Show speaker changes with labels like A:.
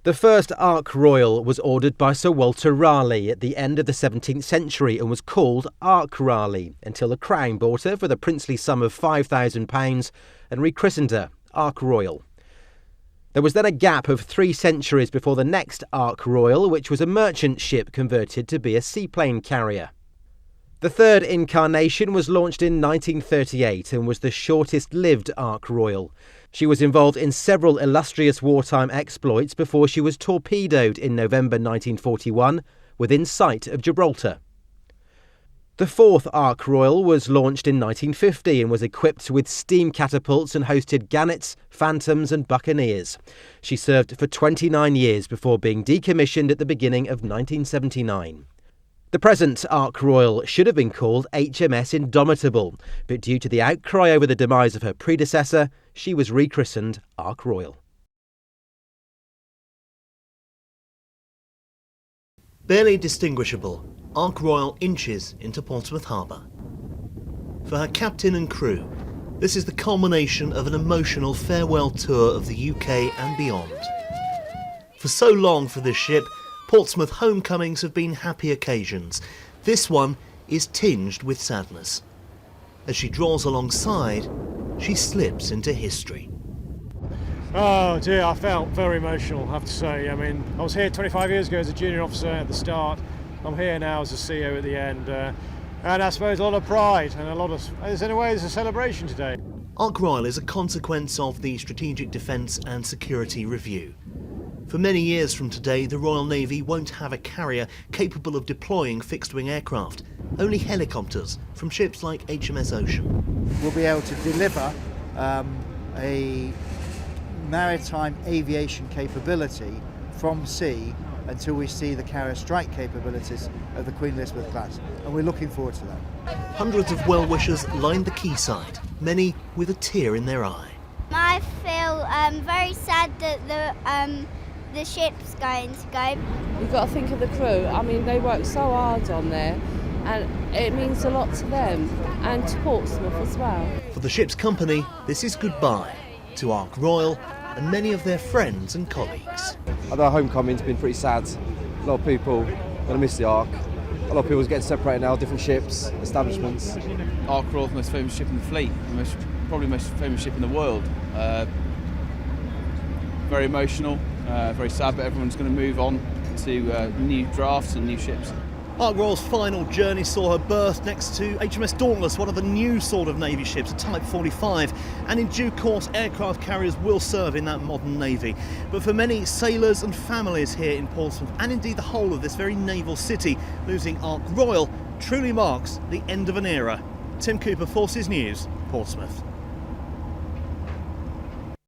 A: The first Ark Royal was ordered by Sir Walter Raleigh at the end of the 17th century and was called Ark Raleigh until the Crown bought her for the princely sum of £5,000 and rechristened her Ark Royal. There was then a gap of 3 centuries before the next Ark Royal, which was a merchant ship converted to be a seaplane carrier. The third incarnation was launched in 1938 and was the shortest-lived Ark Royal. She was involved in several illustrious wartime exploits before she was torpedoed in November 1941 within sight of Gibraltar. The fourth Ark Royal was launched in 1950 and was equipped with steam catapults and hosted Gannets, Phantoms and Buccaneers. She served for 29 years before being decommissioned at the beginning of 1979. The present Ark Royal should have been called HMS Indomitable, but due to the outcry over the demise of her predecessor, she was rechristened Ark Royal.
B: Barely distinguishable, Ark Royal inches into Portsmouth Harbour. For her captain and crew, this is the culmination of an emotional farewell tour of the UK and beyond. For so long for this ship, Portsmouth homecomings have been happy occasions. This one is tinged with sadness. As she draws alongside, she slips into history.
C: Oh dear, I felt very emotional, I have to say. I mean, I was here 25 years ago as a junior officer at the start. I'm here now as a CO at the end. And I suppose a lot of pride and in a way, there's a celebration today.
B: Ark Royal is a consequence of the Strategic Defence and Security Review. For many years from today, the Royal Navy won't have a carrier capable of deploying fixed-wing aircraft, only helicopters from ships like HMS Ocean.
D: We'll be able to deliver a maritime aviation capability from sea until we see the carrier strike capabilities of the Queen Elizabeth class, and we're looking forward to that.
B: Hundreds of well-wishers lined the quayside, many with a tear in their eye.
E: I feel very sad that the ship's going to go.
F: You've got to think of the crew. I mean, they work so hard on there, and it means a lot to them and to Portsmouth as well.
B: For the ship's company, this is goodbye to Ark Royal and many of their friends and colleagues.
G: Although homecoming's been pretty sad, a lot of people are going to miss the Ark. A lot of people are getting separated now, different ships, establishments.
H: Ark Royal's the most famous ship in the fleet, probably the most famous ship in the world. Very emotional, very sad, but everyone's going to move on to new drafts and new ships.
B: Ark Royal's final journey saw her berth next to HMS Dauntless, one of the new sort of Navy ships, a Type 45, and in due course aircraft carriers will serve in that modern Navy. But for many sailors and families here in Portsmouth, and indeed the whole of this very naval city, losing Ark Royal truly marks the end of an era. Tim Cooper, Forces News, Portsmouth.